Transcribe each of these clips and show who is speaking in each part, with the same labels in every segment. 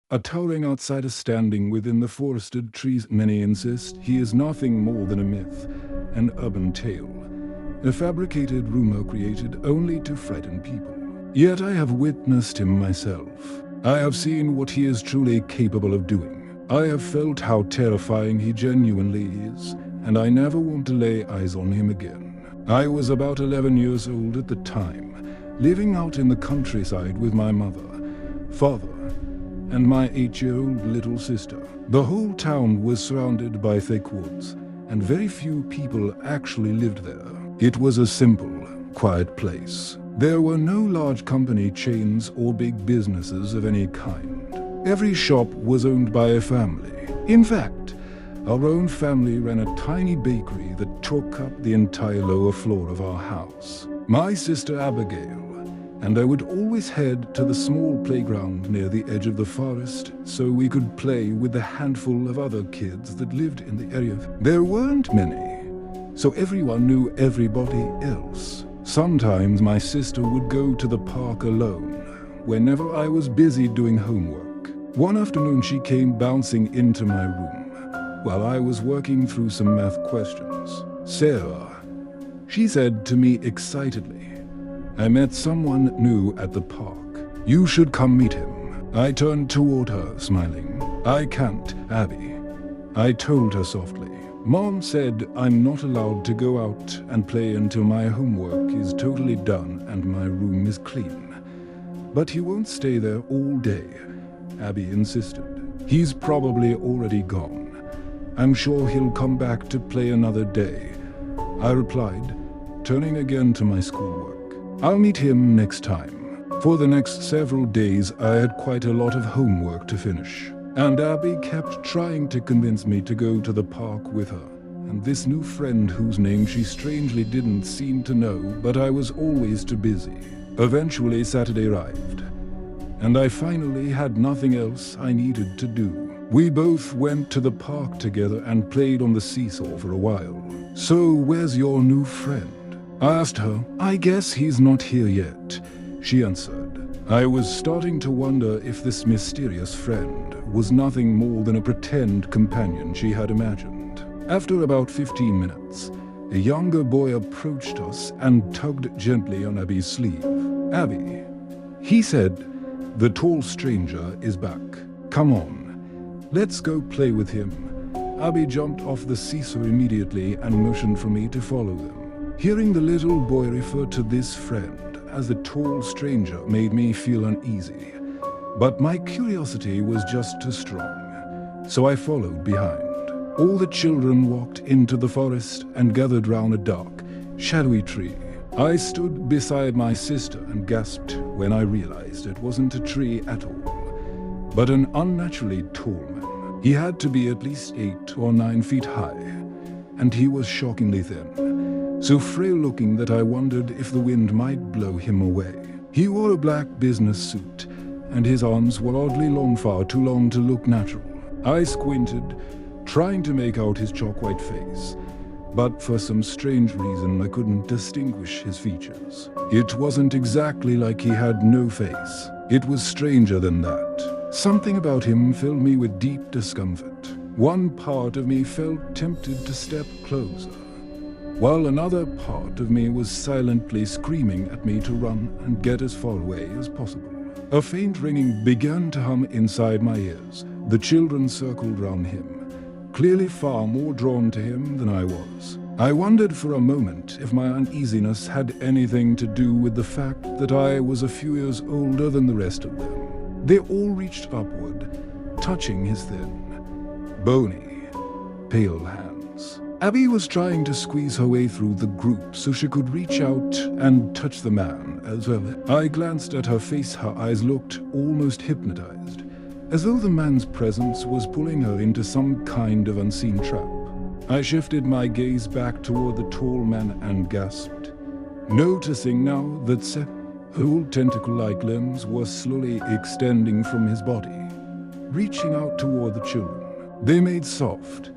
Speaker 1: A towering outsider standing within the forested trees. Many insist he is nothing more than a myth, an urban tale, a fabricated rumor created only to frighten people. Yet I have witnessed him myself. I have seen what he is truly capable of doing. I have felt how terrifying he genuinely is, and I never want to lay eyes on him again. I was about 11 years old at the time, living out in the countryside with my mother, father, and my 8-year-old little sister. The whole town was surrounded by thick woods, and very few people actually lived there. It was a simple, quiet place. There were no large company chains or big businesses of any kind. Every shop was owned by a family. In fact, our own family ran a tiny bakery that took up the entire lower floor of our house. My sister Abigail and I would always head to the small playground near the edge of the forest so we could play with the handful of other kids that lived in the area. There weren't many, so everyone knew everybody else. Sometimes my sister would go to the park alone, whenever I was busy doing homework. One afternoon she came bouncing into my room while I was working through some math questions. "Sarah," she said to me excitedly, "I met someone new at the park. You should come meet him." I turned toward her, smiling. "I can't, Abby," I told her softly. "Mom said I'm not allowed to go out and play until my homework is totally done and my room is clean." "But he won't stay there all day," Abby insisted. "He's probably already gone. I'm sure he'll come back to play another day," I replied, turning again to my schoolwork. "I'll meet him next time." For the next several days I had quite a lot of homework to finish, and Abby kept trying to convince me to go to the park with her, and this new friend whose name she strangely didn't seem to know, but I was always too busy. Eventually Saturday arrived, and I finally had nothing else I needed to do. We both went to the park together and played on the seesaw for a while. "So where's your new friend?" I asked her. "I guess he's not here yet," she answered. I was starting to wonder if this mysterious friend was nothing more than a pretend companion she had imagined. After about 15 minutes, a younger boy approached us and tugged gently on Abby's sleeve. "Abby," he said, "the tall stranger is back. Come on, let's go play with him." Abby jumped off the seesaw immediately and motioned for me to follow them. Hearing the little boy refer to this friend as the tall stranger made me feel uneasy, but my curiosity was just too strong, so I followed behind. All the children walked into the forest and gathered round a dark, shadowy tree. I stood beside my sister and gasped when I realized it wasn't a tree at all, but an unnaturally tall man. He had to be at least 8 or 9 feet high, and he was shockingly thin, so frail-looking that I wondered if the wind might blow him away. He wore a black business suit, and his arms were oddly long, far too long to look natural. I squinted, trying to make out his chalk-white face, but for some strange reason I couldn't distinguish his features. It wasn't exactly like he had no face. It was stranger than that. Something about him filled me with deep discomfort. One part of me felt tempted to step closer, while another part of me was silently screaming at me to run and get as far away as possible. A faint ringing began to hum inside my ears. The children circled round him, clearly far more drawn to him than I was. I wondered for a moment if my uneasiness had anything to do with the fact that I was a few years older than the rest of them. They all reached upward, touching his thin, bony, pale hands. Abby was trying to squeeze her way through the group so she could reach out and touch the man as well. I glanced at her face. Her eyes looked almost hypnotized, as though the man's presence was pulling her into some kind of unseen trap. I shifted my gaze back toward the tall man and gasped, noticing now that whole tentacle-like limbs were slowly extending from his body, reaching out toward the children. They made soft,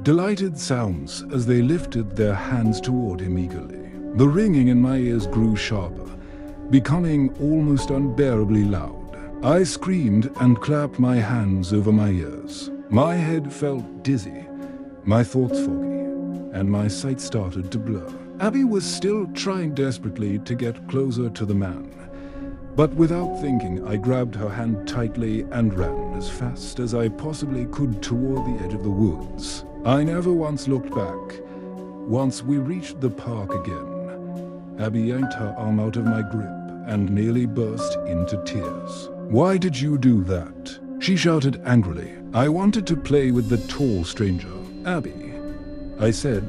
Speaker 1: delighted sounds as they lifted their hands toward him eagerly. The ringing in my ears grew sharper, becoming almost unbearably loud. I screamed and clapped my hands over my ears. My head felt dizzy, my thoughts foggy, and my sight started to blur. Abby was still trying desperately to get closer to the man. But without thinking, I grabbed her hand tightly and ran as fast as I possibly could toward the edge of the woods. I never once looked back. Once we reached the park again, Abby yanked her arm out of my grip and nearly burst into tears. "Why did you do that?" she shouted angrily. "I wanted to play with the tall stranger." "Abby," I said,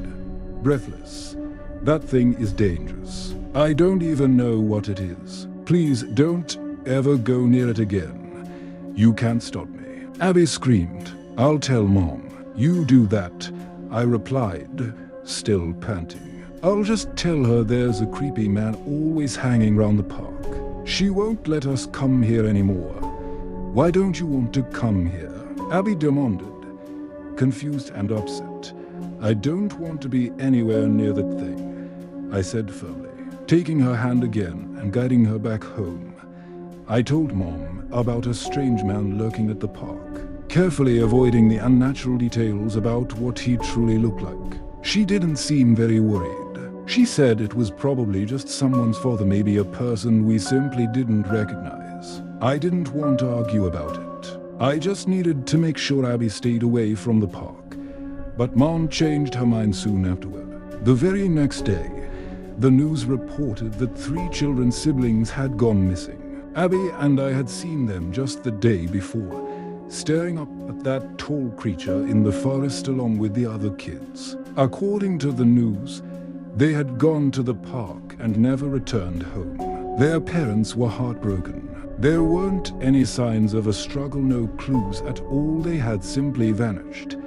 Speaker 1: breathless, "that thing is dangerous. I don't even know what it is. Please don't ever go near it again. You can't stop me." Abby screamed. "I'll tell Mom." "You do that," I replied, still panting. "I'll just tell her there's a creepy man always hanging around the park. She won't let us come here anymore. Why don't you want to come here?" Abby demanded, confused and upset. "I don't want to be anywhere near that thing," I said firmly, taking her hand again and guiding her back home. I told Mom about a strange man lurking at the park, carefully avoiding the unnatural details about what he truly looked like. She didn't seem very worried. She said it was probably just someone's father, maybe a person we simply didn't recognize. I didn't want to argue about it. I just needed to make sure Abby stayed away from the park. But Mom changed her mind soon afterward. The very next day, the news reported that 3 children's siblings had gone missing. Abby and I had seen them just the day before, staring up at that tall creature in the forest along with the other kids. According to the news, they had gone to the park and never returned home. Their parents were heartbroken. There weren't any signs of a struggle, no clues at all. They had simply vanished.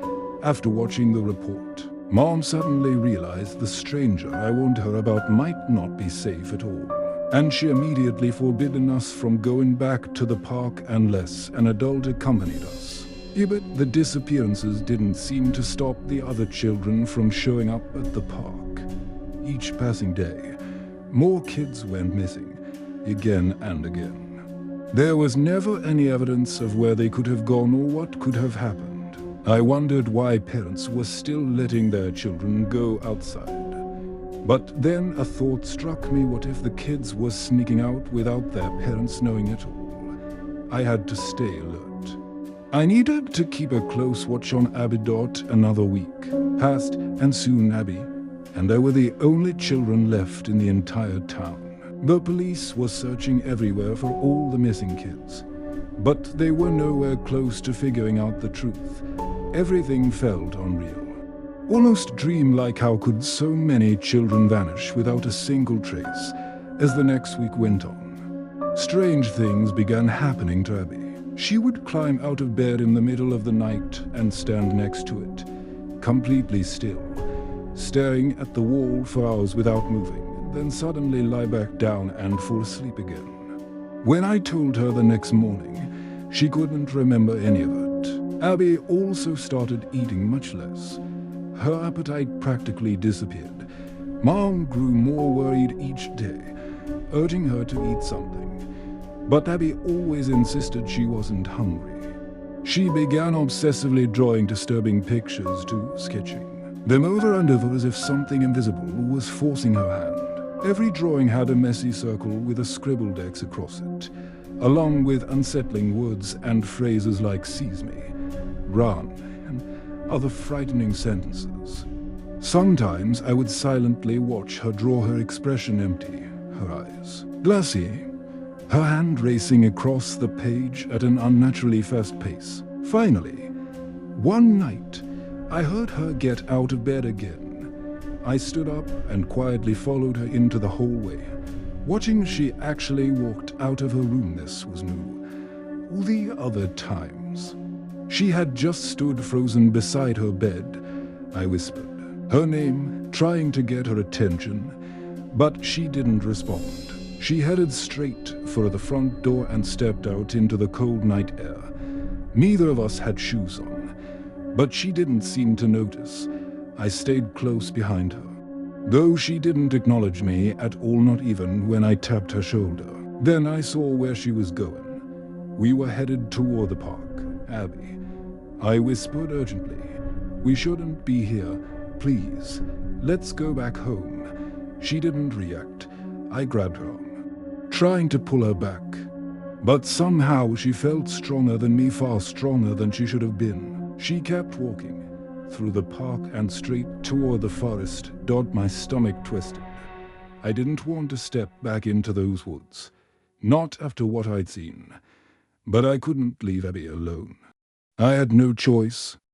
Speaker 1: After watching the report, Mom suddenly realized the stranger I warned her about might not be safe at all, and she immediately forbidden us from going back to the park unless an adult accompanied us. But the disappearances didn't seem to stop the other children from showing up at the park. Each passing day, more kids went missing, again and again. There was never any evidence of where they could have gone or what could have happened. I wondered why parents were still letting their children go outside. But then a thought struck me: what if the kids were sneaking out without their parents knowing at all? I had to stay alert. I needed to keep a close watch on Abby. Another week passed, and soon Abby and I were the only children left in the entire town. The police were searching everywhere for all the missing kids, but they were nowhere close to figuring out the truth. Everything felt unreal. Almost dreamlike. How could so many children vanish without a single trace? As the next week went on, strange things began happening to Abby. She would climb out of bed in the middle of the night and stand next to it, completely still, staring at the wall for hours without moving, then suddenly lie back down and fall asleep again. When I told her the next morning, she couldn't remember any of it. Abby also started eating much less. Her appetite practically disappeared. Mom grew more worried each day, urging her to eat something. But Abby always insisted she wasn't hungry. She began obsessively drawing disturbing pictures to sketching them over and over as if something invisible was forcing her hand. Every drawing had a messy circle with a scribbled X across it, along with unsettling words and phrases like "seize me," "run," and other frightening sentences. Sometimes I would silently watch her draw, her expression empty, her eyes glassy, her hand racing across the page at an unnaturally fast pace. Finally, one night, I heard her get out of bed again. I stood up and quietly followed her into the hallway. Watching, she actually walked out of her room. This was new. All the other times, she had just stood frozen beside her bed. I whispered her name, trying to get her attention, but she didn't respond. She headed straight for the front door and stepped out into the cold night air. Neither of us had shoes on, but she didn't seem to notice. I stayed close behind her, though she didn't acknowledge me at all, not even when I tapped her shoulder. Then I saw where she was going. We were headed toward the park. Abby, I whispered urgently, we shouldn't be here. Please, let's go back home. She didn't react. I grabbed her arm, trying to pull her back. But somehow she felt stronger than me, far stronger than she should have been. She kept walking through the park and straight toward the forest. My stomach twisted. I didn't want to step back into those woods. Not after what I'd seen. But I couldn't leave Abby alone. I had no choice.